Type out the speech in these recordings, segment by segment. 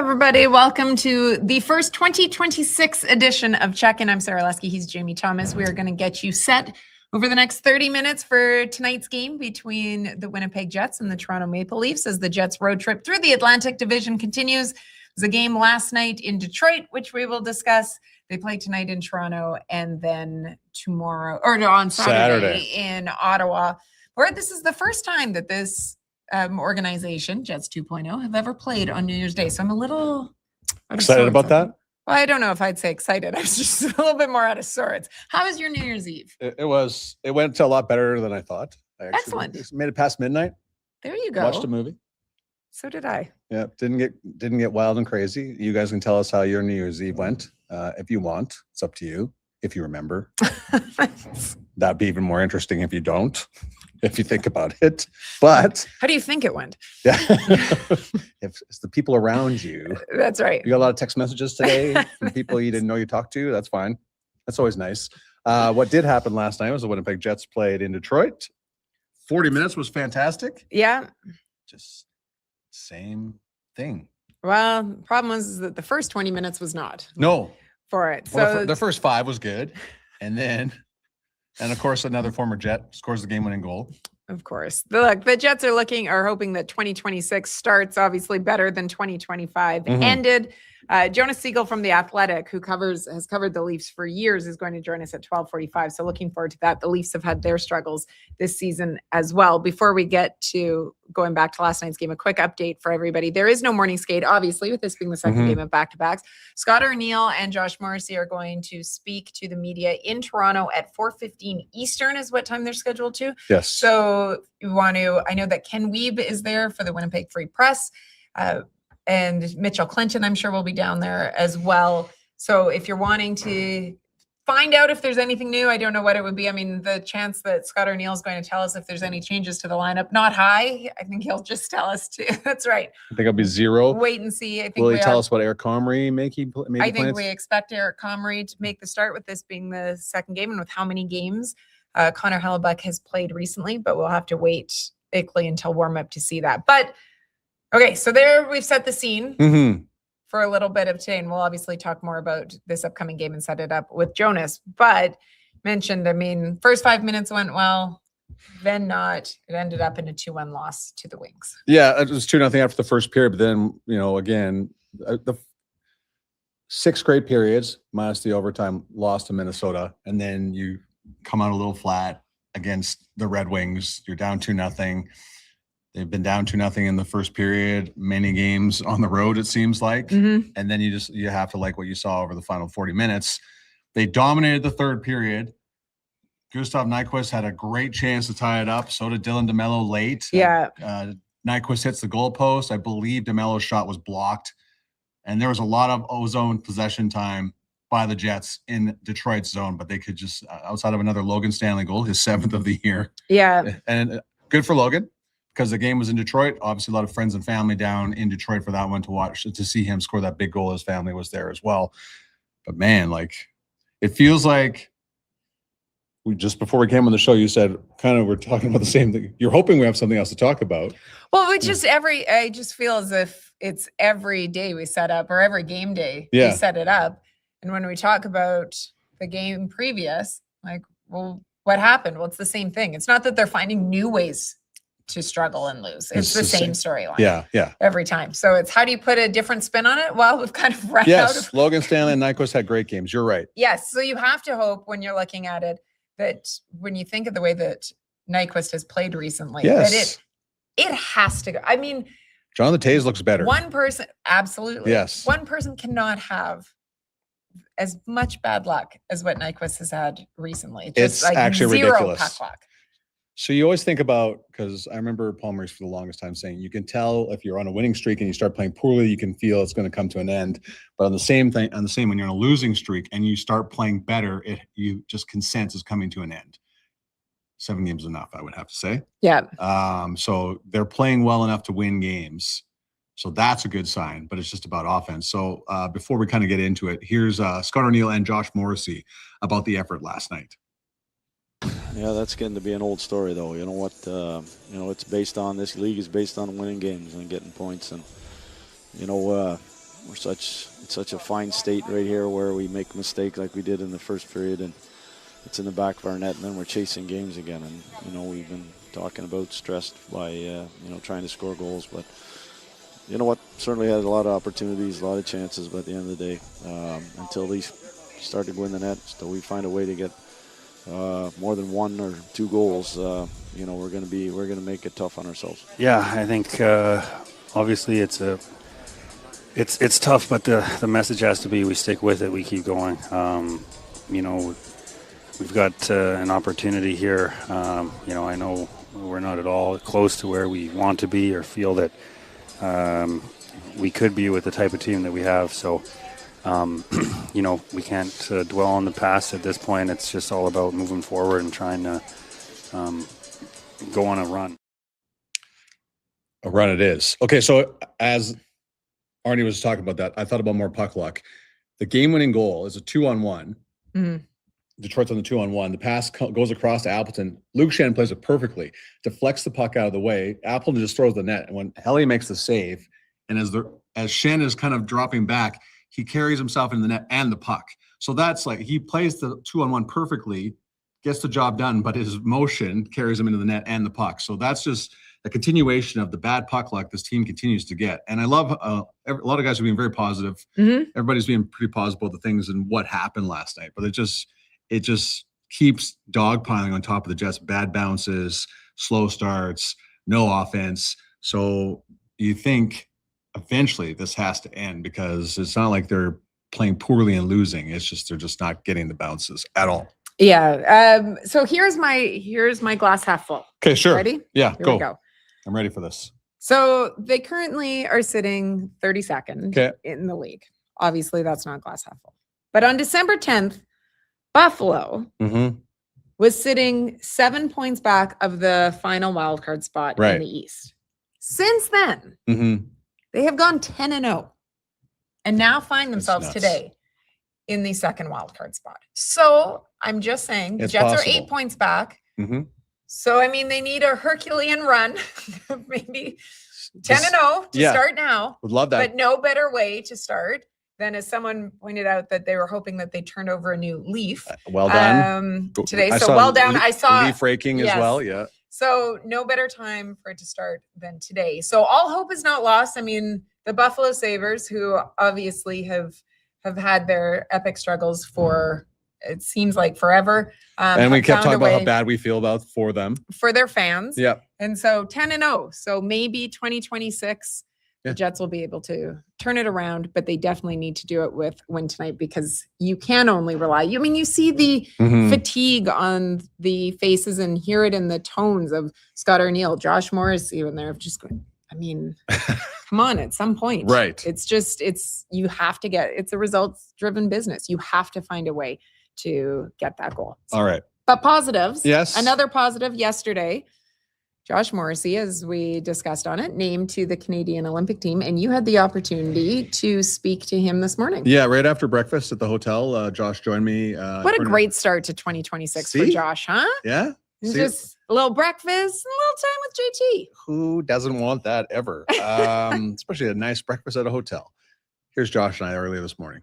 everybody. Welcome to the first 2026 edition of Check-In. I'm Sara Lesky. He's Jamie Thomas. We are going to get you set over the next 30 minutes for tonight's game between the Winnipeg Jets and the Toronto Maple Leafs as the Jets road trip through the Atlantic Division continues. There was a game last night in Detroit, which we will discuss. They play tonight in Toronto and then tomorrow, or no, on Saturday in Ottawa. Or this is the first time that this organization, Jets 2.0, have ever played on New Year's Day. So I'm a little excited about that. Well, I don't know if I'd say excited. I was just a little bit more out of sorts. How was your New Year's Eve? It went a lot better than I thought. Excellent. Made it past midnight. There you go. Watched a movie. So did I. Yeah, didn't get wild and crazy. You guys can tell us how your New Year's Eve went if you want. It's up to you. If you remember, that'd be even more interesting if you don't. If you think about it. But how do you think it went? Yeah. If it's the people around you. That's right. You got a lot of text messages today from people you didn't know you talked to. That's fine. That's always nice. What did happen last night was the Winnipeg Jets played in Detroit. 40 minutes was fantastic. Yeah. Just same thing. Well, the problem was that the first 20 minutes was not. No. For it. So well, the first 5 was good. And of course, another former Jet scores the game-winning goal. Of course. Look, the Jets are hoping that 2026 starts obviously better than 2025 ended. Jonas Siegel from The Athletic, who has covered the Leafs for years, is going to join us at 12:45. So looking forward to that. The Leafs have had their struggles this season as well. Before we get to going back to last night's game, a quick update for everybody. There is no morning skate, obviously, with this being the second game of back-to-backs. Scott O'Neill and Josh Morrissey are going to speak to the media in Toronto at 4:15 Eastern is what time they're scheduled to. Yes. So I know that Ken Wiebe is there for the Winnipeg Free Press. And Mitchell Clinton, I'm sure, will be down there as well. So if you're wanting to find out if there's anything new, I don't know what it would be. I mean, the chance that Scott O'Neill is going to tell us if there's any changes to the lineup, not high. I think he'll just tell us to. That's right. I think it'll be 0. Wait and see. I think will he tell us what Eric Comrie I think we expect Eric Comrie to make the start with this being the second game and with how many games Connor Hellebuck has played recently, but we'll have to wait likely until warm-up to see that. But okay, so there we've set the scene for a little bit of today, and we'll obviously talk more about this upcoming game and set it up with Jonas. But mentioned, I mean, first 5 minutes went well, then not. It ended up in a 2-1 loss to the Wings. Yeah, it was 2-0 after the first period, but then, again, the 6 straight periods minus the overtime loss to Minnesota, and then you come out a little flat against the Red Wings. You're down 2-0. They've been down 2-0 in the first period, many games on the road, it seems like. And then you have to like what you saw over the final 40 minutes. They dominated the third period. Gustav Nyquist had a great chance to tie it up. So did Dylan DeMello late. Yeah. Nyquist hits the goalpost. I believe DeMello's shot was blocked. And there was a lot of ozone possession time by the Jets in Detroit's zone, but they could just, outside of another Logan Stanley goal, his 7th of the year. Yeah. And good for Logan. Because the game was in Detroit, obviously a lot of friends and family down in Detroit for that one to see him score that big goal. His family was there as well. But man, it feels like just before we came on the show, you said we're talking about the same thing. You're hoping we have something else to talk about. Well, I just feel as if it's every day we set up or every game day we set it up. And when we talk about the game previous, what happened? Well, it's the same thing. It's not that they're finding new ways to struggle and lose. It's the same storyline. Yeah. Every time. So it's how do you put a different spin on it? Well, we've kind of run out of Logan Stanley and Nyquist had great games. You're right. Yes. So you have to hope when you're looking at it that when you think of the way that Nyquist has played recently, that it has to go. I mean, Jonathan Toews looks better. One person, absolutely. Yes. One person cannot have as much bad luck as what Nyquist has had recently. It's actually zero ridiculous. Puck luck. So you always think about, because I remember Paul Maurice for the longest time saying, you can tell if you're on a winning streak and you start playing poorly, you can feel it's going to come to an end. But when you're on a losing streak and you start playing better, you just can sense it's coming to an end. 7 games is enough, I would have to say. Yeah. So they're playing well enough to win games. So that's a good sign, but it's just about offense. So before we kind of get into it, here's Scott O'Neill and Josh Morrissey about the effort last night. Yeah, that's getting to be an old story, though. You know what? It's based on, this league is based on winning games and getting points. And, it's such a fine state right here where we make a mistake like we did in the first period, and it's in the back of our net, and then we're chasing games again. And we've been talking about stressed by trying to score goals, but you know what? Certainly had a lot of opportunities, a lot of chances, but at the end of the day, until these start to go in the net, so we find a way to get more than 1 or 2 goals, we're going to make it tough on ourselves. Yeah, I think obviously it's tough, but the message has to be we stick with it, we keep going. We've got an opportunity here. I know we're not at all close to where we want to be or feel that we could be with the type of team that we have. So, we can't dwell on the past at this point. It's just all about moving forward and trying to go on a run. A run it is. Okay, so as Arnie was talking about that, I thought about more puck luck. The game-winning goal is a 2-on-1. Mm-hmm. Detroit's on the 2-on-1. The pass goes across to Appleton. Luke Shannon plays it perfectly, deflects the puck out of the way. Appleton just throws the net. And when Helly makes the save, and as Shannon is kind of dropping back, he carries himself in the net and the puck. So that's like he plays the 2-on-1 perfectly, gets the job done, but his motion carries him into the net and the puck. So that's just a continuation of the bad puck luck this team continues to get. And I love a lot of guys are being very positive. Mm-hmm. Everybody's being pretty positive about the things and what happened last night. But it just keeps dogpiling on top of the Jets. Bad bounces, slow starts, no offense. So you think eventually this has to end because it's not like they're playing poorly and losing. It's just they're just not getting the bounces at all. Yeah. So here's my glass half full. Okay, sure. Ready? Yeah, Here we go. I'm ready for this. So they currently are sitting 32nd Okay. in the league. Obviously, that's not glass half full. But on December 10th, Buffalo was sitting 7 points back of the final wildcard spot in the East. Since then, they have gone 10-0 and now find themselves today in the second wildcard spot. So I'm just saying the Jets are 8 points back. So, I mean, they need a Herculean run, maybe 10-0 to start now. Would love that. But no better way to start than, as someone pointed out, that they were hoping that they turned over a new leaf. Well done. Today. So well done. I saw leaf raking as well. Yeah. So no better time for it to start than today. So all hope is not lost. I mean, the Buffalo Sabres, who obviously have had their epic struggles for, it seems like forever. And we kept talking about how bad we feel about for them. For their fans. Yeah. And so 10-0. So maybe 2026, the Jets will be able to turn it around, but they definitely need to do it with win tonight because you can only rely. I mean, you see the fatigue on the faces and hear it in the tones of Scott Arniel, Josh Morrissey, when they're just going, I mean, come on, at some point. Right. You have to it's a results driven business. You have to find a way to get that goal. All right. But positives. Yes. Another positive yesterday, Josh Morrissey, as we discussed on it, named to the Canadian Olympic team. And you had the opportunity to speak to him this morning. Yeah, right after breakfast at the hotel, Josh joined me. What a great start to 2026 for Josh, huh? Yeah. Just a little breakfast, a little time with JT. Who doesn't want that ever? Especially a nice breakfast at a hotel. Here's Josh and I earlier this morning.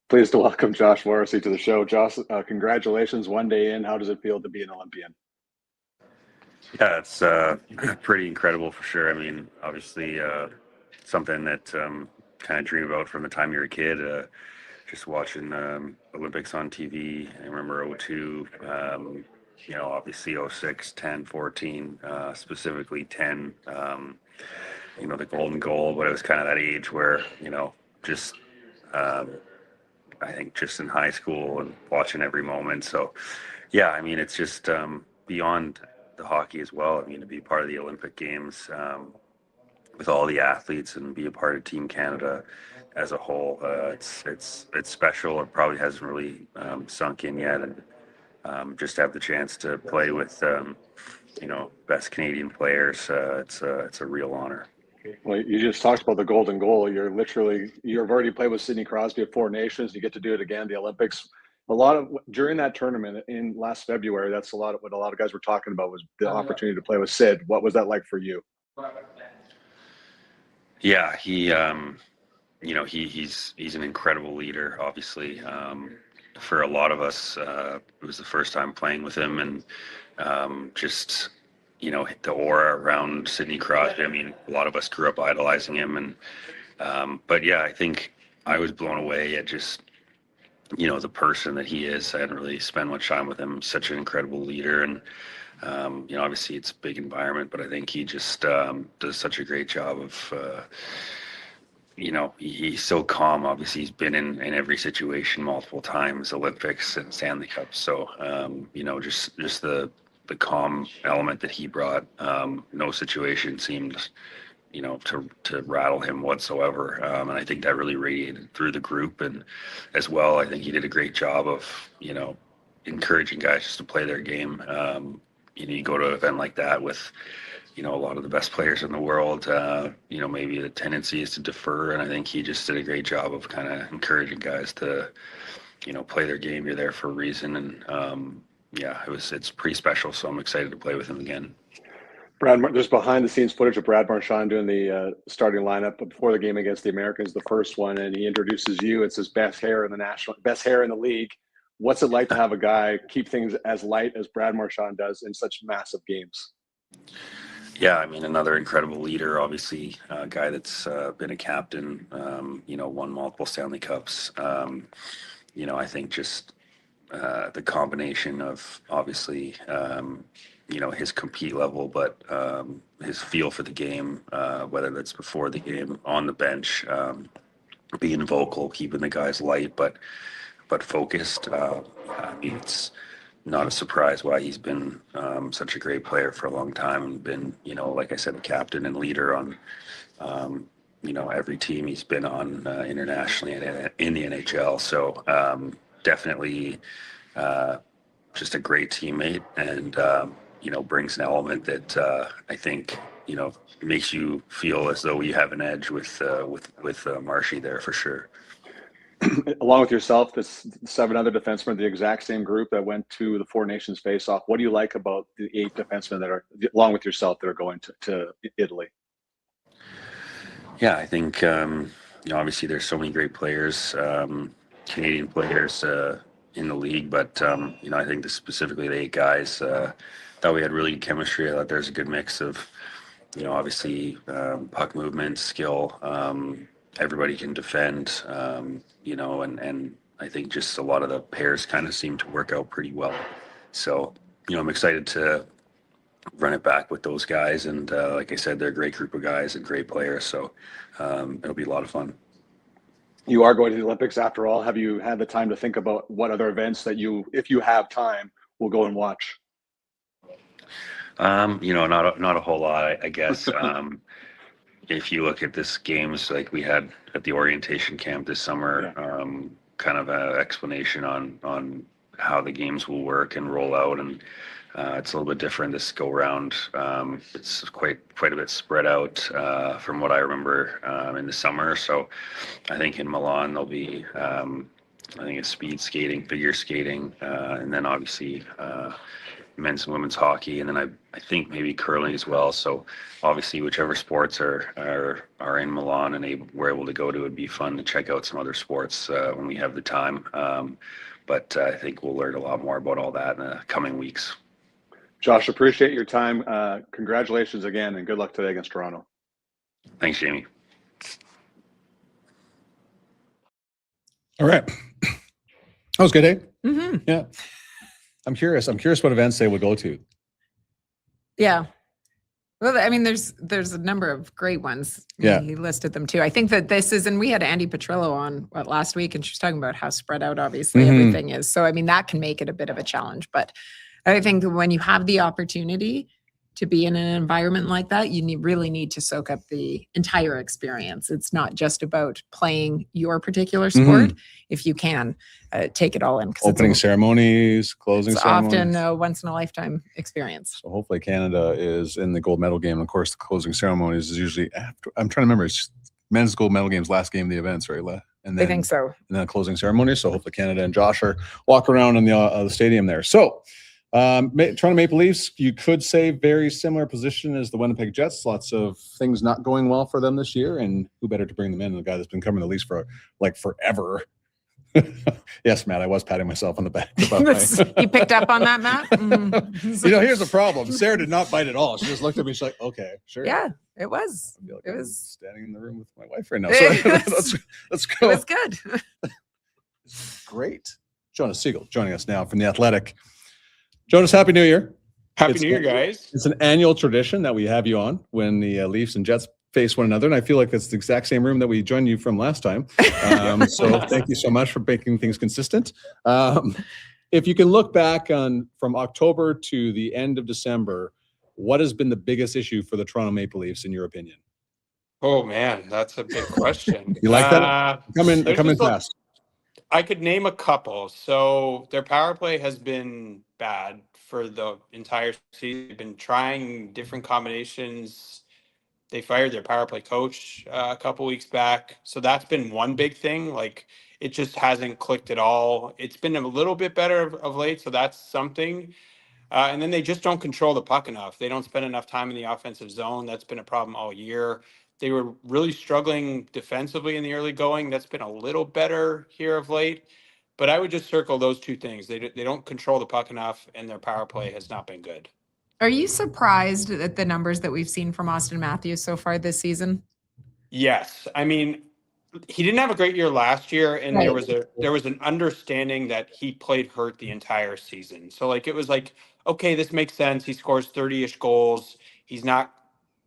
Pleased to welcome Josh Morrissey to the show. Josh, congratulations. One day in, how does it feel to be an Olympian? Yeah, it's pretty incredible for sure. I mean, obviously something that kind of dream about from the time you're a kid, just watching Olympics on TV. I remember 02, obviously 06, 10, 14, specifically 10, the golden goal, but it was kind of that age where, just I think just in high school and watching every moment. So, yeah, I mean, it's just beyond the hockey as well. I mean, to be part of the Olympic Games with all the athletes and be a part of Team Canada as a whole, it's special. It probably hasn't really sunk in yet, and just to have the chance to play with best Canadian players, it's a real honor. Well, you just talked about the golden goal. You've already played with Sidney Crosby at Four Nations. You get to do it again, the Olympics. During that tournament in last February, that's what a lot of guys were talking about was the opportunity to play with Sid. What was that like for you? Yeah, he you know, he's an incredible leader, obviously. For a lot of us, it was the first time playing with him, and just, you know, the aura around Sidney Crosby. I mean, a lot of us grew up idolizing him, and but yeah, I think I was blown away at just, you know, the person that he is. I hadn't really spent much time with him. Such an incredible leader, and you know, obviously it's a big environment, but I think he just does such a great job of. You know, he's so calm. Obviously, he's been in every situation multiple times, Olympics and Stanley Cup. So, you know, just the calm element that he brought. No situation seemed, you know, to rattle him whatsoever. And I think that really radiated through the group. And as well, I think he did a great job of, you know, encouraging guys just to play their game. You know, you go to an event like that with, you know, a lot of the best players in the world, you know, maybe the tendency is to defer. And I think he just did a great job of kind of encouraging guys to, you know, play their game. You're there for a reason. And yeah, it's pretty special. So I'm excited to play with him again. Brad, there's behind the scenes footage of Brad Marchand doing the starting lineup before the game against the Americans, the first one, and he introduces you. It's his best hair in the league. What's it like to have a guy keep things as light as Brad Marchand does in such massive games? Yeah, I mean, another incredible leader, obviously, a guy that's been a captain, you know, won multiple Stanley Cups. You know, I think just the combination of obviously, you know, his compete level, but his feel for the game, whether that's before the game, on the bench, being vocal, keeping the guys light, but focused. I mean, it's not a surprise why he's been such a great player for a long time and been, you know, like I said, a captain and leader on, you know, every team he's been on internationally and in the NHL. So definitely just a great teammate, and, you know, brings an element that I think, you know, makes you feel as though you have an edge with Marshy there for sure. Along with yourself, there's 7 other defensemen, the exact same group that went to the Four Nations face-off. What do you like about the 8 defensemen that are, along with yourself, that are going to Italy? Yeah, I think, you know, obviously there's so many great players, Canadian players in the league, but, you know, I think specifically the 8 guys, thought we had really good chemistry. I thought there's a good mix of, you know, obviously puck movement, skill, everybody can defend, you know, and I think just a lot of the pairs kind of seem to work out pretty well. So, you know, I'm excited to run it back with those guys. And like I said, they're a great group of guys and great players. So it'll be a lot of fun. You are going to the Olympics after all. Have you had the time to think about what other events that you, if you have time, will go and watch? You know, not a whole lot, I guess. If you look at this games like we had at the orientation camp this summer, kind of an explanation on how the games will work and roll out, and it's a little bit different this go round. It's quite a bit spread out from what I remember in the summer. So I think in Milan there'll be I think it's speed skating, figure skating, and then obviously men's and women's hockey, and then I think maybe curling as well. So obviously whichever sports are in Milan and we're able to go to, it'd be fun to check out some other sports when we have the time. But I think we'll learn a lot more about all that in the coming weeks. Josh, appreciate your time. Congratulations again, and good luck today against Toronto. Thanks, Jamie. All right. That was good, eh? Mm-hmm. Yeah. I'm curious what events they would go to. Yeah. Well, I mean, there's a number of great ones. Yeah. He listed them too. I think that this is, and we had Andy Petrillo on last week, and she was talking about how spread out obviously everything is. So, I mean, that can make it a bit of a challenge. But I think that when you have the opportunity to be in an environment like that, you really need to soak up the entire experience. It's not just about playing your particular sport. If you can, take it all in. Opening ceremonies, closing ceremonies. Often a once-in-a-lifetime experience. So hopefully Canada is in the gold medal game. Of course, the closing ceremonies is usually after. I'm trying to remember. It's men's gold medal games, last game of the events, right? And then, I think so. And then a closing ceremony. So hopefully Canada and Josh walk around in the stadium there. So Toronto Maple Leafs, you could say very similar position as the Winnipeg Jets. Lots of things not going well for them this year, and who better to bring them in than the guy that's been covering the Leafs for like forever. Yes, Matt, I was patting myself on the back. You picked up on that, Matt? Here's the problem. Sarah did not bite at all. She just looked at me. She's like, okay, sure. Yeah, it was. I feel like It I'm was standing in the room with my wife right now. So let's it go. was good. Great. Jonas Siegel joining us now from The Athletic. Jonas, Happy New Year. Happy New Year, guys. It's an annual tradition that we have you on when the Leafs and Jets face one another. And I feel like it's the exact same room that we joined you from last time. So thank you so much for making things consistent. If you can look back on from October to the end of December, what has been the biggest issue for the Toronto Maple Leafs in your opinion? Oh man, that's a big question. You like that? Come in fast. I could name a couple. So their power play has been bad for the entire season. They've been trying different combinations. They fired their power play coach a couple weeks back. So that's been one big thing. Like it just hasn't clicked at all. It's been a little bit better of late. So that's something. And then they just don't control the puck enough. They don't spend enough time in the offensive zone. That's been a problem all year. They were really struggling defensively in the early going. That's been a little better here of late. But I would just circle those two things. They don't control the puck enough, and their power play has not been good. Are you surprised at the numbers that we've seen from Auston Matthews so far this season? Yes. I mean, he didn't have a great year last year, and Right. there was an understanding that he played hurt the entire season. So like it was like, okay, this makes sense. He scores 30-ish goals. He's not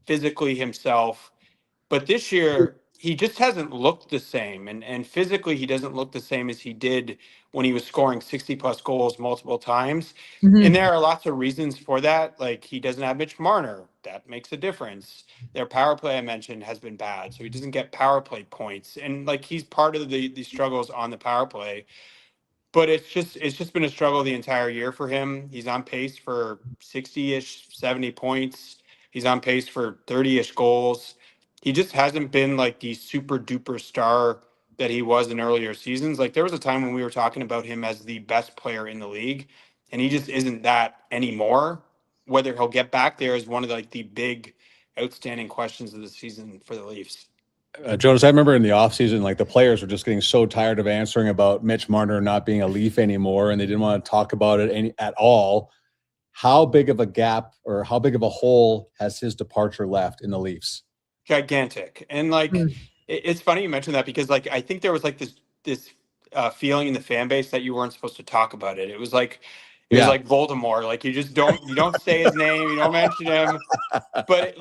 physically himself. But this year, he just hasn't looked the same. And physically, he doesn't look the same as he did when he was scoring 60-plus goals multiple times. Mhm. And there are lots of reasons for that. Like, he doesn't have Mitch Marner. That makes a difference. Their power play, I mentioned, has been bad. So he doesn't get power play points. And, like, he's part of the struggles on the power play. But it's just been a struggle the entire year for him. He's on pace for 60-ish, 70 points. He's on pace for 30-ish goals. He just hasn't been like the super duper star that he was in earlier seasons. Like there was a time when we were talking about him as the best player in the league, and he just isn't that anymore. Whether he'll get back there is one of like the big outstanding questions of the season for the Leafs. Jonas, I remember in the offseason, like the players were just getting so tired of answering about Mitch Marner not being a Leaf anymore, and they didn't want to talk about it at all. How big of a gap or how big of a hole has his departure left in the Leafs? Gigantic. And like it's funny you mentioned that because like I think there was like this feeling in the fan base that you weren't supposed to talk about it. It was like like Voldemort. Like you don't say his name, you don't mention him. But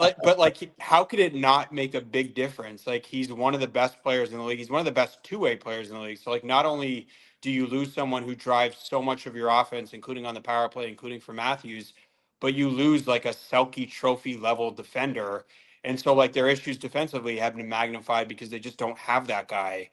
how could it not make a big difference? Like he's one of the best players in the league. He's one of the best two-way players in the league. So like not only do you lose someone who drives so much of your offense, including on the power play, including for Matthews, but you lose like a Selke trophy level defender. And so like their issues defensively have been magnified because they just don't have that guy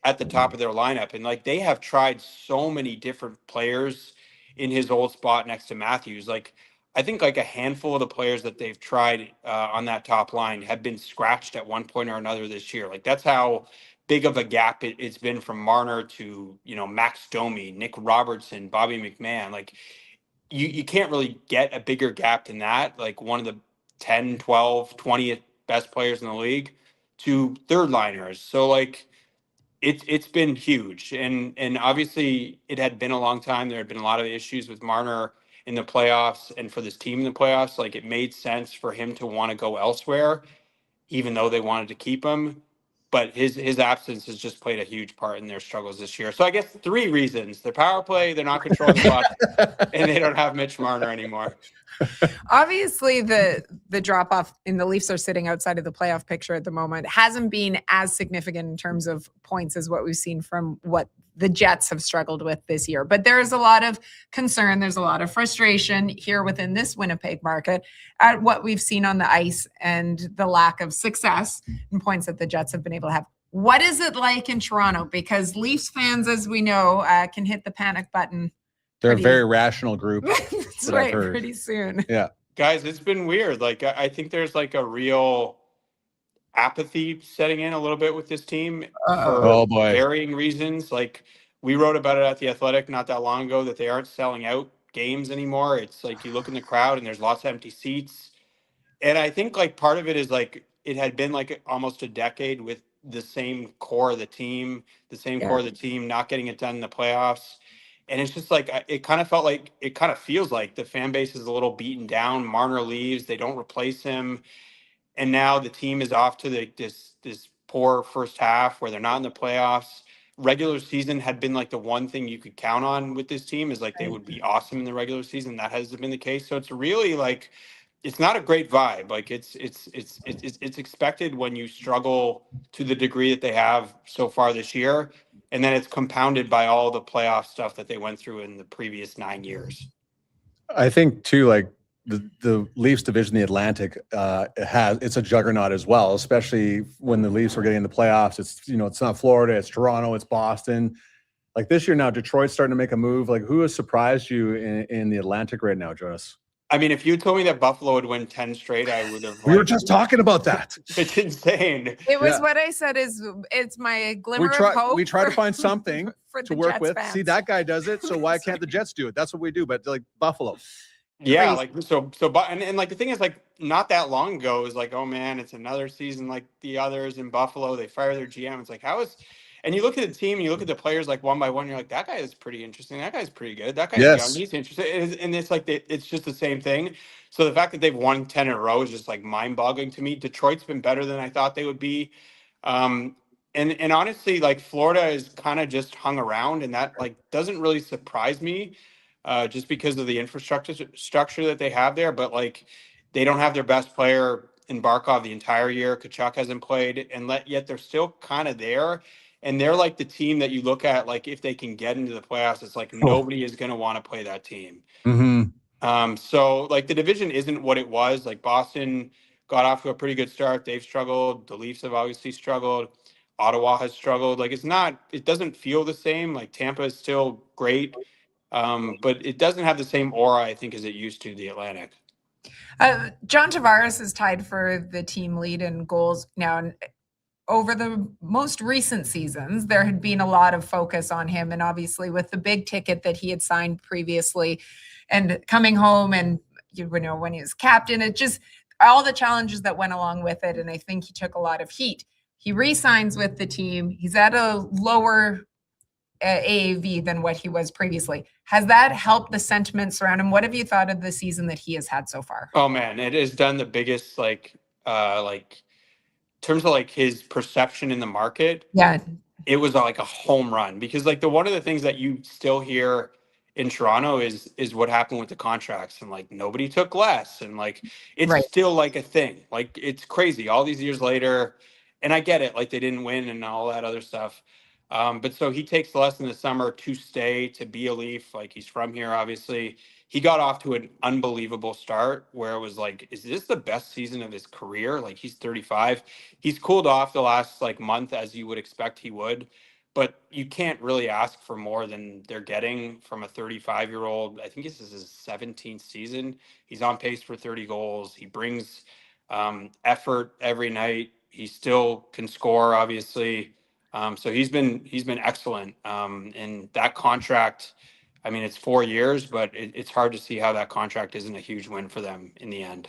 at the top of their lineup. And like they have tried so many different players in his old spot next to Matthews. Like I think like a handful of the players that they've tried on that top line have been scratched at one point or another this year. Like that's how big of a gap it's been from Marner to, Max Domi, Nick Robertson, Bobby McMahon. Like you can't really get a bigger gap than that. Like one of the 10, 12, 20th best players in the league to third liners. So like it's been huge. And obviously it had been a long time. There had been a lot of issues with Marner in the playoffs and for this team in the playoffs. Like it made sense for him to want to go elsewhere, even though they wanted to keep him. But his absence has just played a huge part in their struggles this year. So I guess 3 reasons: their power play, they're not controlling the puck, and they don't have Mitch Marner anymore. Obviously, the drop off in the Leafs are sitting outside of the playoff picture at the moment. Hasn't been as significant in terms of points as what we've seen from what the Jets have struggled with this year. But there is a lot of concern. There's a lot of frustration here within this Winnipeg market at what we've seen on the ice and the lack of success and points that the Jets have been able to have. What is it like in Toronto? Because Leafs fans, as we know, can hit the panic button. They're a very rational group. That's that right. I've heard. Pretty soon. Yeah. Guys, it's been weird. Like I think there's like a real apathy setting in a little bit with this team for varying reasons. Like we wrote about it at The Athletic not that long ago that they aren't selling out games anymore. It's like you look in the crowd and there's lots of empty seats. And I think like part of it is like it had been like almost a decade with the same core of the team, not getting it done in the playoffs. And it's just like it kind of feels like the fan base is a little beaten down. Marner leaves, they don't replace him, and now the team is off to this poor first half where they're not in the playoffs. Regular season had been like the one thing you could count on with this team is like they would be awesome in the regular season. That hasn't been the case. So it's really like it's not a great vibe. Like it's expected when you struggle to the degree that they have so far this year, and then it's compounded by all the playoff stuff that they went through in the previous 9 years. I think too, like the Leafs division, the Atlantic, it's a juggernaut as well, especially when the Leafs were getting in the playoffs. It's, you know, it's not Florida, it's Toronto, it's Boston. Like this year now, Detroit's starting to make a move. Like who has surprised you in the Atlantic right now, Jonas? I mean, if you told me that Buffalo would win 10 straight, I would have. We were just talking about that. It's insane. It was what I said is it's my glimmer of hope. We try to find something to work Jets with. fans. See, that guy does it, so why can't the Jets do it? That's what we do. But like Buffalo. Yeah, like and like the thing is like not that long ago it was like, oh man, it's another season like the others in Buffalo. They fire their GM. It's like and you look at the team and you look at the players like one by one, you're like, that guy is pretty interesting. That guy's pretty good. That guy's young. He's interesting. And it's like it's just the same thing. So the fact that they've won 10 in a row is just like mind-boggling to me. Detroit's been better than I thought they would be. And honestly, like Florida is kind of just hung around, and that like doesn't really surprise me. Just because of the structure that they have there, but like they don't have their best player in Barkov the entire year. Kachuk hasn't played, and yet they're still kind of there. And they're like the team that you look at, like if they can get into the playoffs, it's like nobody is going to want to play that team. Mm-hmm. So like the division isn't what it was. Like Boston got off to a pretty good start. They've struggled. The Leafs have obviously struggled. Ottawa has struggled. Like it doesn't feel the same. Like Tampa is still great. But it doesn't have the same aura, I think, as it used to, the Atlantic. John Tavares is tied for the team lead in goals now. And over the most recent seasons, there had been a lot of focus on him. And obviously with the big ticket that he had signed previously and coming home and, you know, when he was captain, it just all the challenges that went along with it. And I think he took a lot of heat. He re-signs with the team. He's at a lower AAV than what he was previously. Has that helped the sentiment around him? What have you thought of the season that he has had so far? Oh man, it has done the biggest like in terms of like his perception in the market. Yeah, it was like a home run because like one of the things that you still hear in Toronto is what happened with the contracts and like nobody took less and like it's still like a thing. Like it's crazy all these years later, and I get it. Like they didn't win and all that other stuff. But so he takes the lesson this summer to stay, to be a Leaf. Like he's from here, obviously. He got off to an unbelievable start where it was like, is this the best season of his career? Like he's 35. He's cooled off the last like month as you would expect he would. But you can't really ask for more than they're getting from a 35-year-old. I think this is his 17th season. He's on pace for 30 goals. He brings effort every night. He still can score, obviously. So he's been excellent. And that contract, I mean, it's 4 years, but it's hard to see how that contract isn't a huge win for them in the end.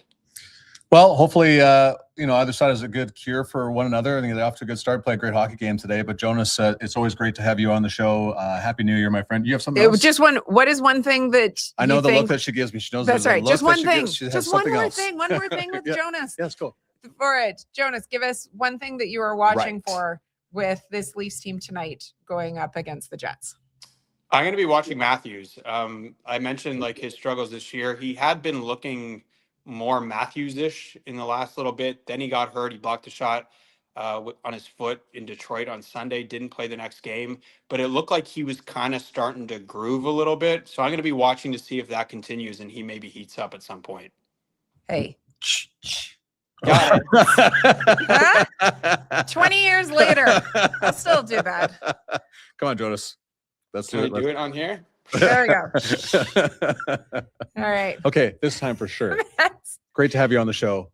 Well, hopefully, either side is a good cure for one another. I think they're off to a good start. Play a great hockey game today. But Jonas, it's always great to have you on the show. Happy New Year, my friend. You have something else? Just one. What is one thing that I know the look that she gives me? She knows that's right. Just one thing. Just one more thing. One more thing with Jonas. Yeah, let's go. All right, Jonas, give us one thing that you are watching for with this Leafs team tonight going up against the Jets. I'm going to be watching Matthews. I mentioned like his struggles this year. He had been looking more Matthews-ish in the last little bit. Then he got hurt. He blocked a shot on his foot in Detroit on Sunday. Didn't play the next game, but it looked like he was kind of starting to groove a little bit. So I'm going to be watching to see if that continues and he maybe heats up at some point. Hey. Got it. 20 years later, I'll still do that. Come on, Jonas. Let's do it on here. There we go. All right. Okay, this time for sure. Great to have you on the show.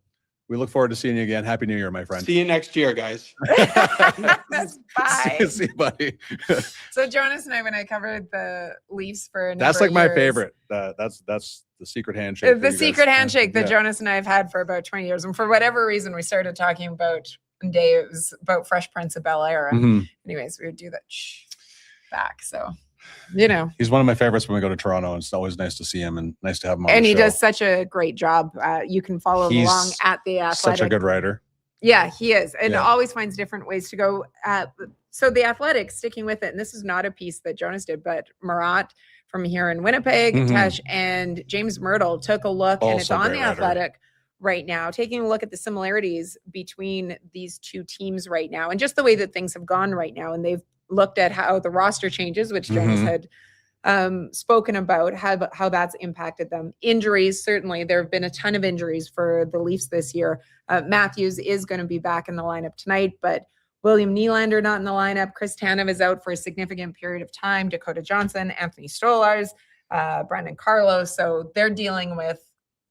We look forward to seeing you again. Happy New Year, my friend. See you next year, guys. Bye. See you, buddy. So Jonas and I, when I covered the Leafs for a number That's like of my years, favorite. That's the secret handshake. the that you secret guys- handshake that yeah. Jonas and I have had for about 20 years. And for whatever reason, we started talking about one day, it was about Fresh Prince of Bel-Air. Mhm. Anyways, we would do that back. So, you know. He's one of my favorites when we go to Toronto. And it's always nice to see him and nice to have him on And the he show. does such a great job. You can follow him He's along at the Athletic. Such a good writer. Yeah, he is. And Yeah. always finds different ways to go. So the Athletic, sticking with it, and this is not a piece that Jonas did, but Marat from here in Winnipeg, Mhm. Tesh, and James Myrtle took a look, and it's Also on great the writer. Athletic right now, taking a look at the similarities between these two teams right now and just the way that things have gone right now. And they've looked at how the roster changes, which Jonas Mhm. had spoken about, how that's impacted them. Injuries, certainly. There have been a ton of injuries for the Leafs this year. Matthews is going to be back in the lineup tonight, but William Nylander not in the lineup. Chris Tanev is out for a significant period of time. Dakota Johnson, Anthony Stolarz, Brandon Carlos. So they're dealing with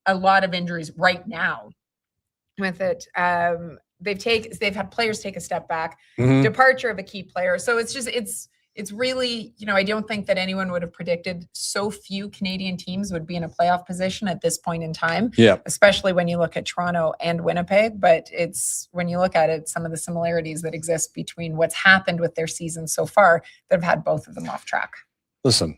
a lot of injuries right now with it. They've had players take a step back, Mhm. departure of a key player. So it's really, I don't think that anyone would have predicted so few Canadian teams would be in a playoff position at this point in time, Yeah. especially when you look at Toronto and Winnipeg. But it's, when you look at it, some of the similarities that exist between what's happened with their season so far that have had both of them off track. Listen,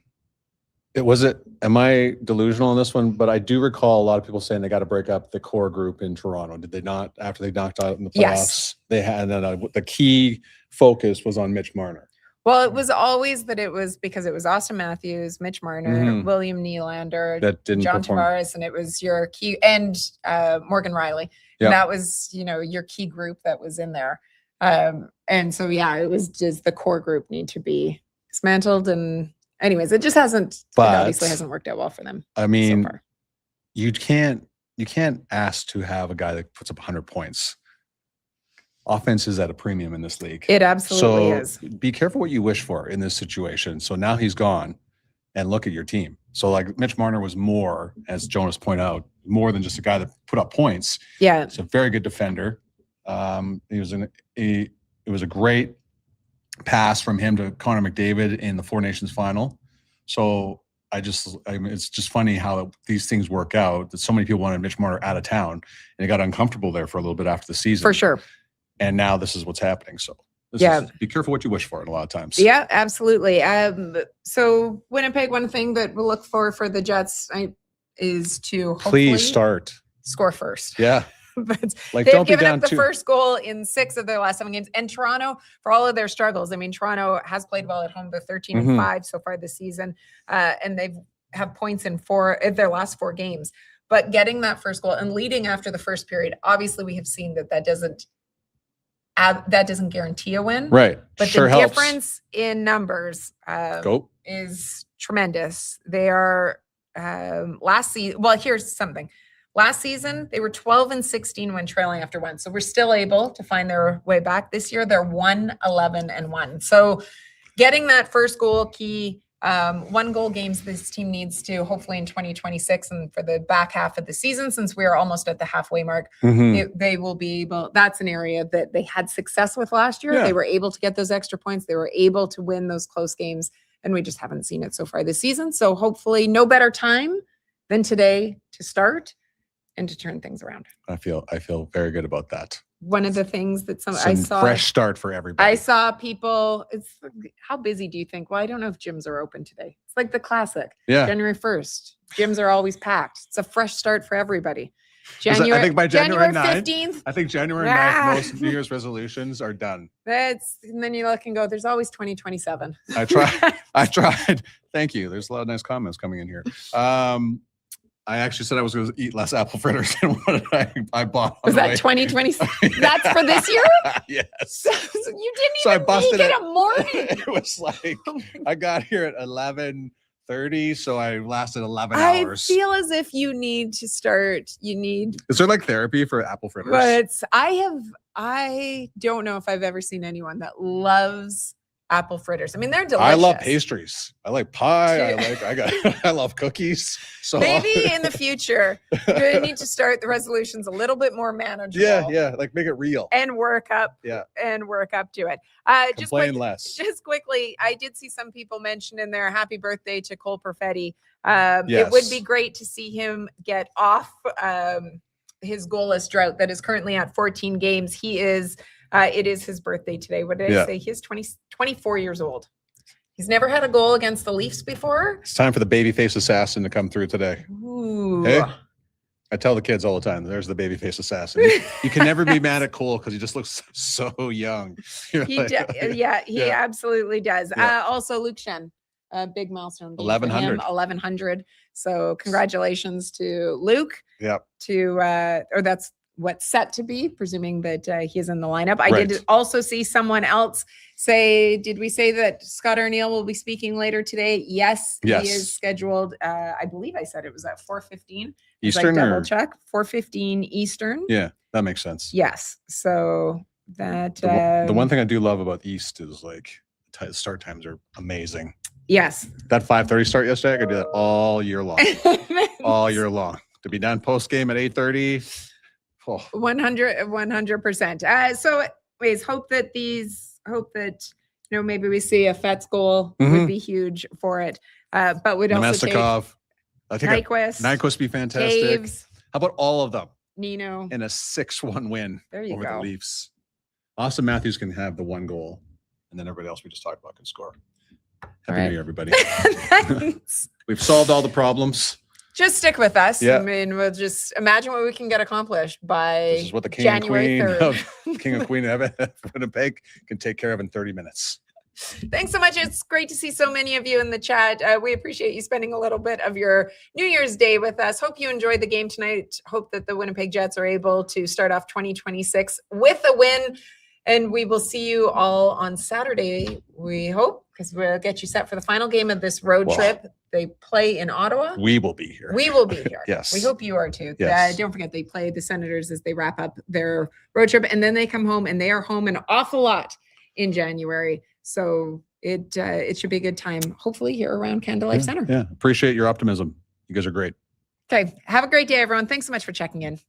am I delusional on this one? But I do recall a lot of people saying they got to break up the core group in Toronto. Did they not, after they knocked out in the playoffs? Yes. They had, and then the key focus was on Mitch Marner. Well, it was always that it was because it was Austin Matthews, Mitch Marner, Mhm. William Nylander, That didn't John perform. Tavares, and it was your key, and Morgan Riley. Yeah. And that was, your key group that was in there. And so, yeah, it was just the core group need to be dismantled. And anyways, it just hasn't, it But- obviously hasn't worked out well for them I so mean, far. you can't ask to have a guy that puts up 100 points. Offense is at a premium in this league. It absolutely So is. be careful what you wish for in this situation. So now he's gone, and look at your team. So like Mitch Marner was more, as Jonas pointed out, more than just a guy that put up points. Yeah. He's a very good defender. It was a great pass from him to Connor McDavid in the Four Nations final. So it's just funny how these things work out, that so many people wanted Mitch Marner out of town, and he got uncomfortable there for a little bit after the season. For sure. And now this is what's happening. So be careful what you wish for a lot of times. Yeah, absolutely. So Winnipeg, one thing that we'll look for the Jets is to hopefully Please start. score first. Yeah. But Like, they've don't be given down up the two. first goal in 6 of their last 7 games. And Toronto, for all of their struggles, I mean, Toronto has played well at home. They're 13-5 so far this season. And they've have points in 4 of their last 4 games. But getting that first goal and leading after the first period, obviously we have seen that doesn't guarantee a win. Right. But sure the helps. difference in numbers Go. is tremendous. They are last season. Well, here's something. Last season, they were 12-16 when trailing after 1. So we're still able to find their way back. This year, they're 1-11-1. So getting that first goal key, 1 goal games this team needs to, hopefully in 2026 and for the back half of the season, since we are almost at the halfway mark, Mhm. they will be able. That's an area that they had success with last year. Yeah. They were able to get those extra points. They were able to win those close games, and we just haven't seen it so far this season. So hopefully no better time than today to start and to turn things around. I feel very good about that. One of the things that I Some saw, fresh start for everybody. I saw people, it's how busy do you think? Well, I don't know if gyms are open today. It's like the classic. Yeah. January 1st. Gyms are always packed. It's a fresh start for everybody. I think by January 9th, 15th, I think January Ah. 9th, most New Year's resolutions are done. and then you look and go, there's always 2027. I tried. Thank you. There's a lot of nice comments coming in here. I actually said I was going to eat less apple fritters than what I bought. Was that 2026? That's for this year? Yes. You didn't So I even busted make it it. a morning. It was like, I got here at 11:30, so I lasted 11 I hours. feel as if you need to start, Is there like therapy for apple fritters? but I don't know if I've ever seen anyone that loves apple fritters. I mean, they're delicious. I love pastries. I like pie. I love cookies. So maybe in the future, you need to start the resolutions a little bit more manageable. Yeah. Like make it real. And work up. Yeah. And work up to it. Complain less. Just quickly, I did see some people mention in there, happy birthday to Cole Perfetti. Yes. It would be great to see him get off his goalless drought that is currently at 14 games. It is his birthday today. What did I say? He's 24 years old. He's never had a goal against the Leafs before. It's time for the babyface assassin to come through today. Ooh. Hey, I tell the kids all the time, there's the babyface assassin. You can never be mad at Cole because he just looks so young. He absolutely does. Yeah. Also, Luke Shen, a big milestone. 1100. 1100. So congratulations to Luke. Yep. Or that's what's set to be, presuming that he is in the lineup. I Right. did also see someone else say, did we say that Scott Arniel will be speaking later today? Yes. He is scheduled. I believe I said it was at 4:15. Eastern double check. 4:15 Eastern. Yeah, that makes sense. Yes. So that The one thing I do love about East is like start times are amazing. yes. That 5:30 start yesterday, I could do that all year long. All year long. To be done post game at 8:30. 100%. So anyways, hope that maybe we see a Fets goal would be huge for it. But we'd also take Nemestikov. I think Nyquist be fantastic. Taves, How about all of them Nino. in a 6-1 win There you over go. the Leafs? Austin Matthews can have the one goal, and then everybody else we just talked about can score. Happy New Year, everybody. Thanks. We've solved all the problems. Just stick with us. Yeah. I mean, we'll just imagine what we can get accomplished by This is what the king January and 3rd. King and Queen of Winnipeg can take care of in 30 minutes. Thanks so much. It's great to see so many of you in the chat. We appreciate you spending a little bit of your New Year's Day with us. Hope you enjoyed the game tonight. Hope that the Winnipeg Jets are able to start off 2026 with a win. And we will see you all on Saturday, we hope, because we'll get you set for the final game of this road trip. They play in Ottawa. We will be here. We will be here. Yes. We hope you are too. Yes. Don't forget, they play the Senators as they wrap up their road trip. And then they come home, and they are home an awful lot in January. So it should be a good time, hopefully, here around Canada Life Center. Yeah. Appreciate your optimism. You guys are great. Okay. Have a great day, everyone. Thanks so much for checking in.